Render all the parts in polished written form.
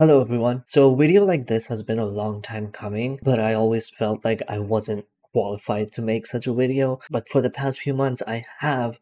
Hello everyone. So a video like this has been a long time coming, but I always felt like I wasn't qualified to make such a video. But for the past few months, I have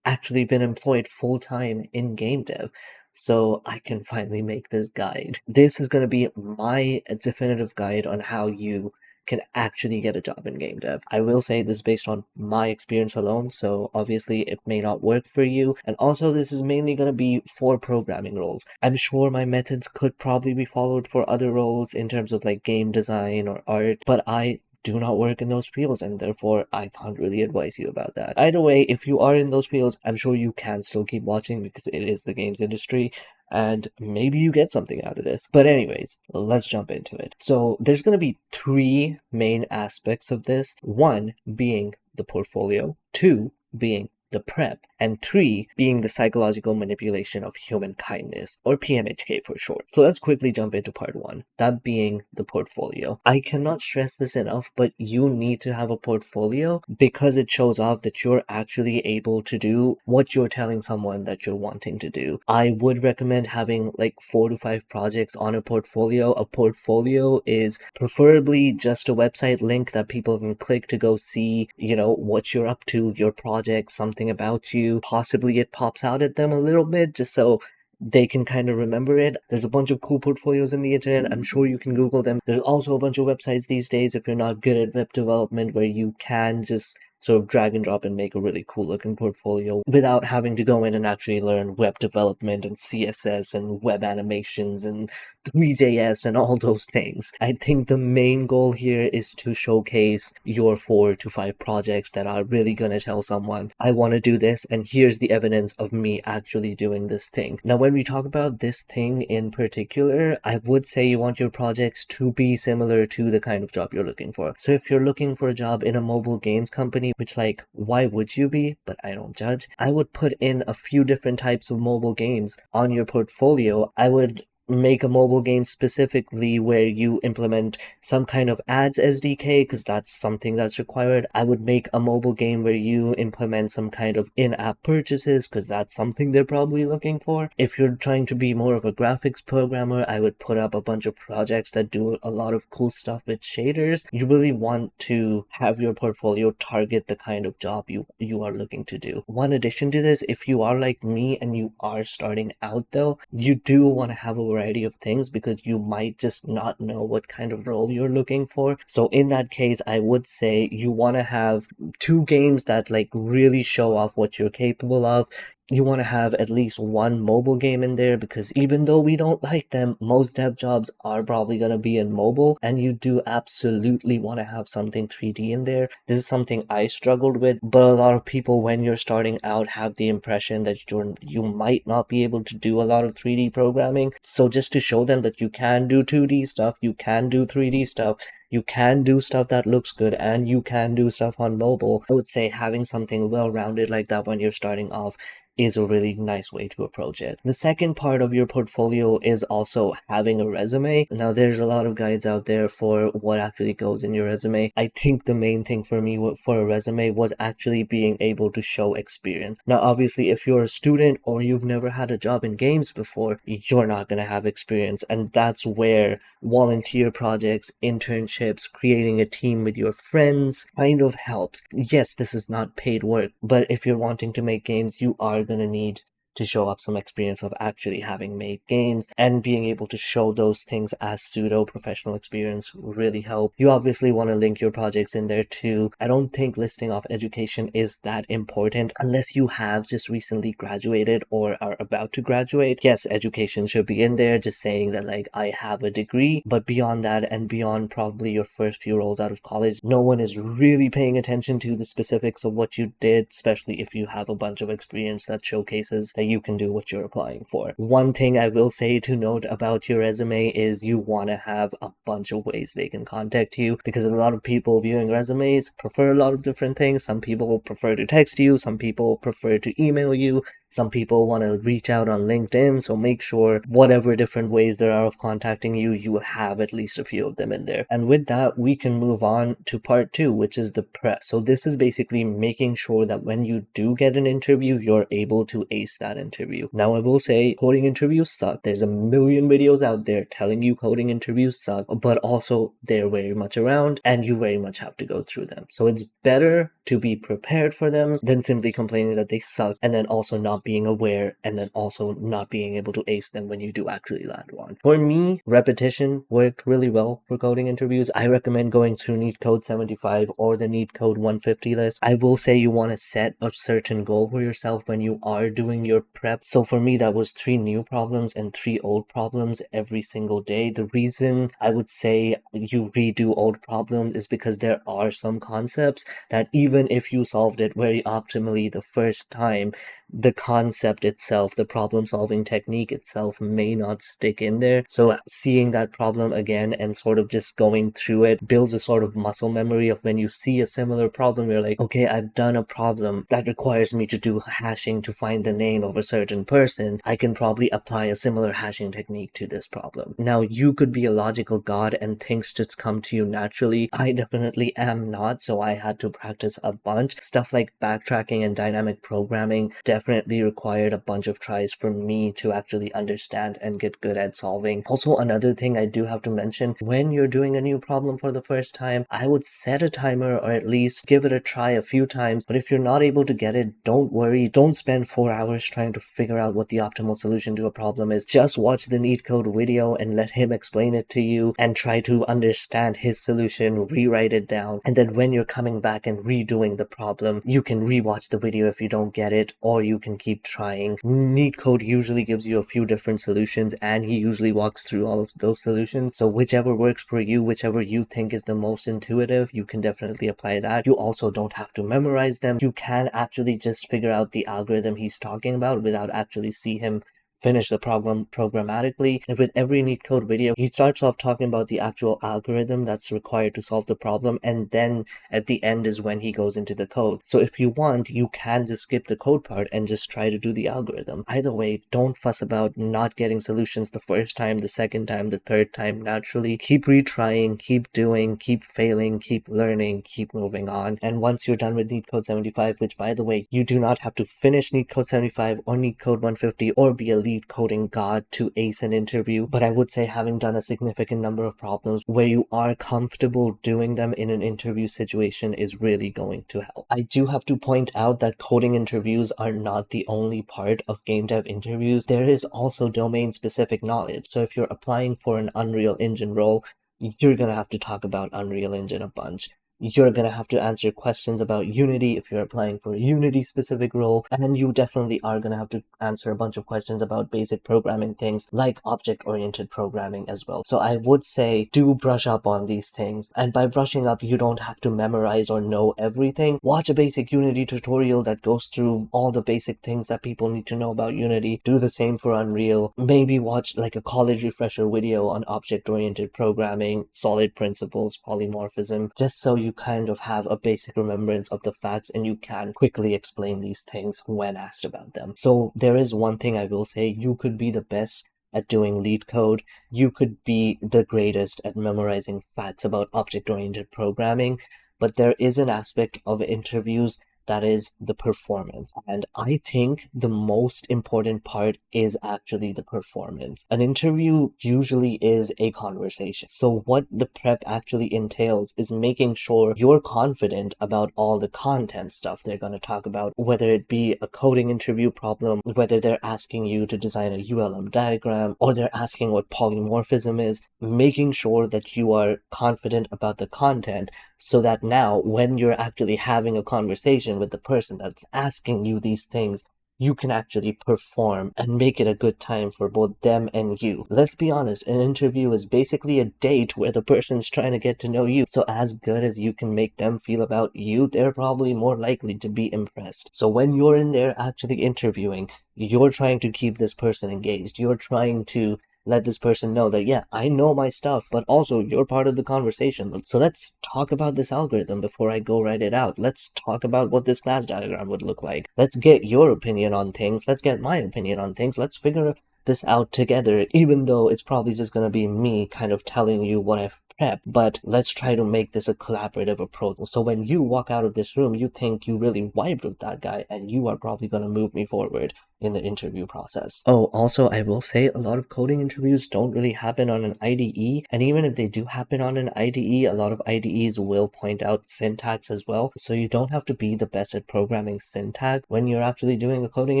actually been employed full time in game dev. So I can finally make this guide. This is going to be my definitive guide on how you can actually get a job in game dev. I will say this is based on my experience alone, so obviously it may not work for you. And also this is mainly going to be for programming roles. I'm sure my methods could probably be followed for other roles in terms of like game design or art, but I do not work in those fields and therefore I can't really advise you about that. Either way, if you are in those fields, I'm sure you can still keep watching because it is the games industry and maybe you get something out of this. But anyways, let's jump into it. So there's going to be three main aspects of this. One being the portfolio, two being the prep, and three being the psychological manipulation of human kindness, or PMHK for short. So let's quickly jump into part one, that being the portfolio. I cannot stress this enough, but you need to have a portfolio because it shows off that you're actually able to do what you're telling someone that you're wanting to do. I would recommend having like 4 to 5 projects on a portfolio. A portfolio is preferably just a website link that people can click to go see, what you're up to, your project, something about you. Possibly it pops out at them a little bit just so they can kind of remember it. There's a bunch of cool portfolios in the internet. I'm sure you can Google them. There's also a bunch of websites these days, if you're not good at web development, where you can just sort of drag and drop and make a really cool looking portfolio without having to go in and actually learn web development and CSS and web animations and 3JS and all those things. I think the main goal here is to showcase your 4 to 5 projects that are really gonna tell someone, I want to do this and here's the evidence of me actually doing this thing. Now when we talk about this thing in particular, I would say you want your projects to be similar to the kind of job you're looking for. So if you're looking for a job in a mobile games company, which like, why would you be? But I don't judge. I would put in a few different types of mobile games on your portfolio. I would make a mobile game specifically where you implement some kind of ads SDK because that's something that's required. I would make a mobile game where you implement some kind of in-app purchases because that's something they're probably looking for. If you're trying to be more of a graphics programmer, I would put up a bunch of projects that do a lot of cool stuff with shaders. You really want to have your portfolio target the kind of job you are looking to do. One addition to this, if you are like me and you are starting out though, you do want to have a variety of things because you might just not know what kind of role you're looking for. So in that case, I would say you want to have 2 games that like really show off what you're capable of. You want to have at least 1 mobile game in there because even though we don't like them, most dev jobs are probably going to be in mobile, and you do absolutely want to have something 3D in there. This is something I struggled with, but a lot of people when you're starting out have the impression that you might not be able to do a lot of 3D programming. So just to show them that you can do 2D stuff, you can do 3D stuff, you can do stuff that looks good, and you can do stuff on mobile, I would say having something well-rounded like that when you're starting off is a really nice way to approach it. The second part of your portfolio is also having a resume. Now, there's a lot of guides out there for what actually goes in your resume. I think the main thing for me for a resume was actually being able to show experience. Now, obviously, if you're a student or you've never had a job in games before, you're not going to have experience, and that's where volunteer projects, internships, creating a team with your friends kind of helps. Yes, this is not paid work, but if you're wanting to make games, you are going to need to show up some experience of actually having made games, and being able to show those things as pseudo professional experience really help. You obviously want to link your projects in there too. I don't think listing off education is that important unless you have just recently graduated or are about to graduate. Yes, education should be in there, just saying that like I have a degree, but beyond that and beyond probably your first few roles out of college, no one is really paying attention to the specifics of what you did, especially if you have a bunch of experience that showcases that you can do what you're applying for. One thing I will say to note about your resume is you want to have a bunch of ways they can contact you, because a lot of people viewing resumes prefer a lot of different things. Some people prefer to text you, some people prefer to email you, Some people want to reach out on LinkedIn, so make sure whatever different ways there are of contacting you, you have at least a few of them in there. And with that, we can move on to part 2, which is the prep. So this is basically making sure that when you do get an interview, you're able to ace that interview. Now, I will say coding interviews suck. There's a million videos out there telling you coding interviews suck, but also they're very much around and you very much have to go through them. So it's better to be prepared for them than simply complaining that they suck and then also not being aware and then also not being able to ace them when you do actually land one. For me, repetition worked really well for coding interviews. I recommend going through NeetCode 75 or the NeetCode 150 list. I will say you want to set a certain goal for yourself when you are doing your prep. So for me, that was 3 new problems and 3 old problems every single day. The reason I would say you redo old problems is because there are some concepts that even if you solved it very optimally the first time, the concept itself, the problem solving technique itself may not stick in there. So seeing that problem again and sort of just going through it builds a sort of muscle memory of when you see a similar problem, you're like, okay, I've done a problem that requires me to do hashing to find the name of a certain person. I can probably apply a similar hashing technique to this problem. Now, you could be a logical god and things just come to you naturally. I definitely am not, so I had to practice a bunch. Stuff like backtracking and dynamic programming definitely required a bunch of tries for me to actually understand and get good at solving. Also, another thing I do have to mention, when you're doing a new problem for the first time, I would set a timer or at least give it a try a few times. But if you're not able to get it, don't worry. Don't spend 4 hours trying to figure out what the optimal solution to a problem is. Just watch the NeetCode video and let him explain it to you and try to understand his solution, rewrite it down. And then when you're coming back and redoing the problem, you can rewatch the video if you don't get it, or you can keep trying. NeetCode usually gives you a few different solutions and he usually walks through all of those solutions. So whichever works for you, whichever you think is the most intuitive, you can definitely apply that. You also don't have to memorize them. You can actually just figure out the algorithm he's talking about without actually see him finish the problem programmatically. And with every NeetCode video, he starts off talking about the actual algorithm that's required to solve the problem, and then at the end is when he goes into the code. So if you want, you can just skip the code part and just try to do the algorithm. Either way, don't fuss about not getting solutions the first time, the second time, the third time naturally. Keep retrying, keep doing, keep failing, keep learning, keep moving on. And once you're done with NeetCode 75, which by the way, you do not have to finish NeetCode 75 or NeetCode 150 or be a lead coding god to ace an interview, but I would say having done a significant number of problems where you are comfortable doing them in an interview situation is really going to help. I do have to point out that coding interviews are not the only part of game dev interviews. There is also domain specific knowledge. So if you're applying for an Unreal Engine role, you're gonna have to talk about Unreal Engine a bunch. You're going to have to answer questions about Unity if you're applying for a Unity specific role, and you definitely are going to have to answer a bunch of questions about basic programming things like object-oriented programming as well. So I would say do brush up on these things, and by brushing up, you don't have to memorize or know everything. Watch a basic Unity tutorial that goes through all the basic things that people need to know about Unity. Do the same for Unreal. Maybe watch like a college refresher video on object-oriented programming, solid principles, polymorphism, just so you kind of have a basic remembrance of the facts and you can quickly explain these things when asked about them. So there is one thing I will say, you could be the best at doing lead code, you could be the greatest at memorizing facts about object-oriented programming, but there is an aspect of interviews that is the performance. And I think the most important part is actually the performance. An interview usually is a conversation. So what the prep actually entails is making sure you're confident about all the content stuff they're going to talk about, whether it be a coding interview problem, whether they're asking you to design a ULM diagram, or they're asking what polymorphism is, making sure that you are confident about the content so that now when you're actually having a conversation with the person that's asking you these things, you can actually perform and make it a good time for both them and you. Let's be honest, an interview is basically a date where the person's trying to get to know you. So as good as you can make them feel about you, they're probably more likely to be impressed. So when you're in there actually interviewing, you're trying to keep this person engaged. You're trying to let this person know that, yeah, I know my stuff, but also you're part of the conversation. So let's talk about this algorithm before I go write it out. Let's talk about what this class diagram would look like. Let's get your opinion on things. Let's get my opinion on things. Let's figure this out together, even though it's probably just going to be me kind of telling you what I've prepped. But let's try to make this a collaborative approach. So when you walk out of this room, you think you really vibed with that guy, and you are probably going to move me forward in the interview process. Oh, also, I will say a lot of coding interviews don't really happen on an IDE, and even if they do happen on an IDE, a lot of IDEs will point out syntax as well, so you don't have to be the best at programming syntax when you're actually doing a coding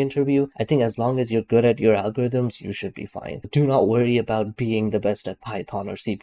interview. I think as long as you're good at your algorithms, you should be fine. Do not worry about being the best at Python or C++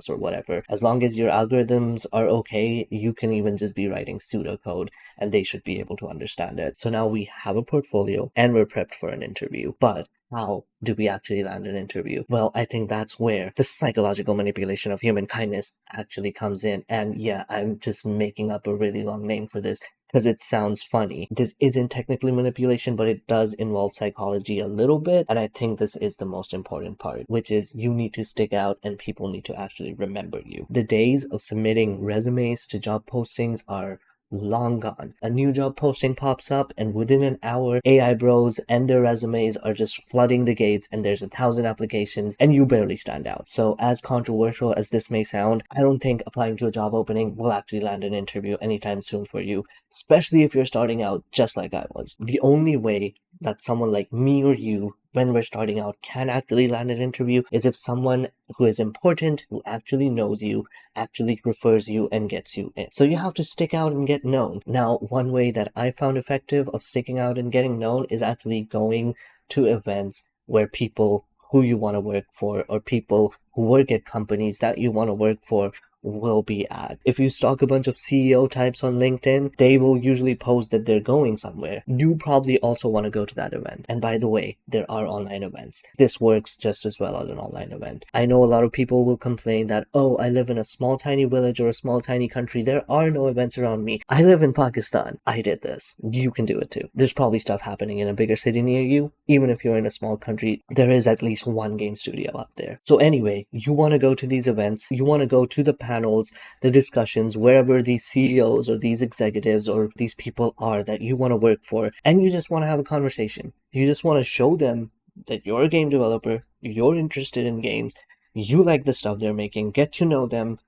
or whatever. As long as your algorithms are okay, you can even just be writing pseudocode, and they should be able to understand it. So now we have a portfolio, and we're prepped for an interview. But how do we actually land an interview? Well, I think that's where the psychological manipulation of human kindness actually comes in. And yeah, I'm just making up a really long name for this because it sounds funny. This isn't technically manipulation, but it does involve psychology a little bit. And I think this is the most important part, which is you need to stick out and people need to actually remember you. The days of submitting resumes to job postings are long gone. A new job posting pops up, and within an hour, AI bros and their resumes are just flooding the gates, and there's 1,000 applications, and you barely stand out. So, as controversial as this may sound, I don't think applying to a job opening will actually land an interview anytime soon for you, especially if you're starting out just like I was. The only way that someone like me or you, when we're starting out, can actually land an interview is if someone who is important, who actually knows you, actually refers you and gets you in. So you have to stick out and get known. Now, one way that I found effective of sticking out and getting known is actually going to events where people who you want to work for or people who work at companies that you want to work for will be at. If you stalk a bunch of CEO types on LinkedIn, they will usually post that they're going somewhere. You probably also want to go to that event. And by the way, there are online events. This works just as well as an online event. I know a lot of people will complain that, oh, I live in a small tiny village or a small tiny country. There are no events around me. I live in Pakistan. I did this. You can do it too. There's probably stuff happening in a bigger city near you. Even if you're in a small country, there is at least one game studio out there. So anyway, you want to go to these events. You want to go to the panels, the discussions, wherever these CEOs or these executives or these people are that you want to work for, and you just want to have a conversation. You just want to show them that you're a game developer, you're interested in games, you like the stuff they're making, get to know them,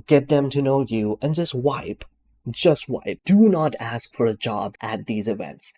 get them to know you, and just wipe. Just wipe. Do not ask for a job at these events.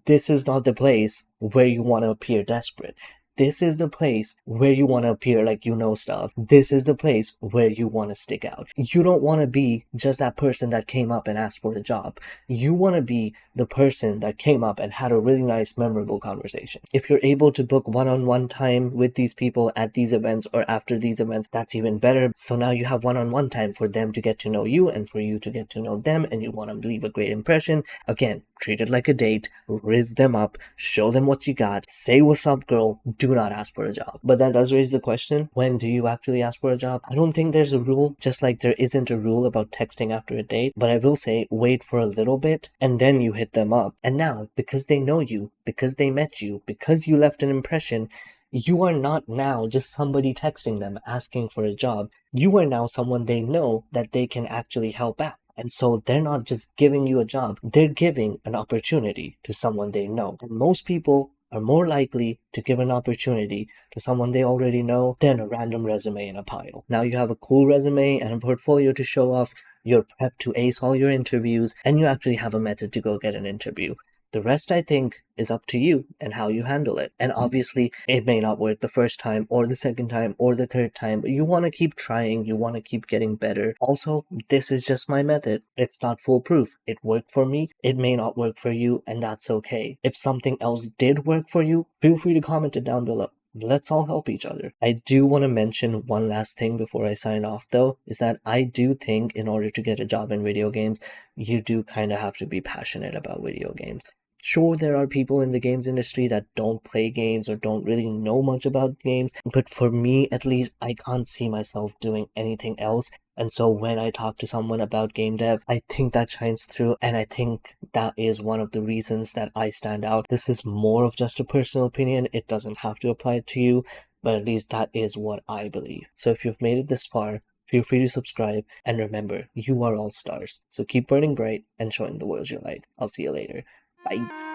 This is not the place where you want to appear desperate. This is the place where you want to appear like you know stuff. This is the place where you want to stick out. You don't want to be just that person that came up and asked for the job. You want to be the person that came up and had a really nice, memorable conversation. If you're able to book one-on-one time with these people at these events or after these events, that's even better. So now you have one-on-one time for them to get to know you and for you to get to know them, and you want to leave a great impression. Again, treat it like a date, riz them up, show them what you got, say what's up, girl. Do not ask for a job. But that does raise the question, when do you actually ask for a job? I don't think there's a rule, just like there isn't a rule about texting after a date, but I will say wait for a little bit and then you hit them up. And now, because they know you, because they met you, because you left an impression, you are not now just somebody texting them asking for a job. You are now someone they know that they can actually help out. And so they're not just giving you a job, they're giving an opportunity to someone they know. And most people are more likely to give an opportunity to someone they already know than a random resume in a pile. Now you have a cool resume and a portfolio to show off, you're prepped to ace all your interviews, and you actually have a method to go get an interview. The rest, I think, is up to you and how you handle it. And obviously, it may not work the first time or the second time or the third time, but you want to keep trying, you want to keep getting better. Also, this is just my method. It's not foolproof. It worked for me. It may not work for you, and that's okay. If something else did work for you, feel free to comment it down below. Let's all help each other. I do want to mention one last thing before I sign off though, is that I do think in order to get a job in video games, you do kind of have to be passionate about video games. Sure, there are people in the games industry that don't play games or don't really know much about games, but for me, at least, I can't see myself doing anything else. And so when I talk to someone about game dev, I think that shines through, and I think that is one of the reasons that I stand out. This is more of just a personal opinion. It doesn't have to apply to you. but at least that is what I believe. So if you've made it this far, feel free to subscribe, and remember, you are all stars. So keep burning bright and showing the world your light. I'll see you later. Bye.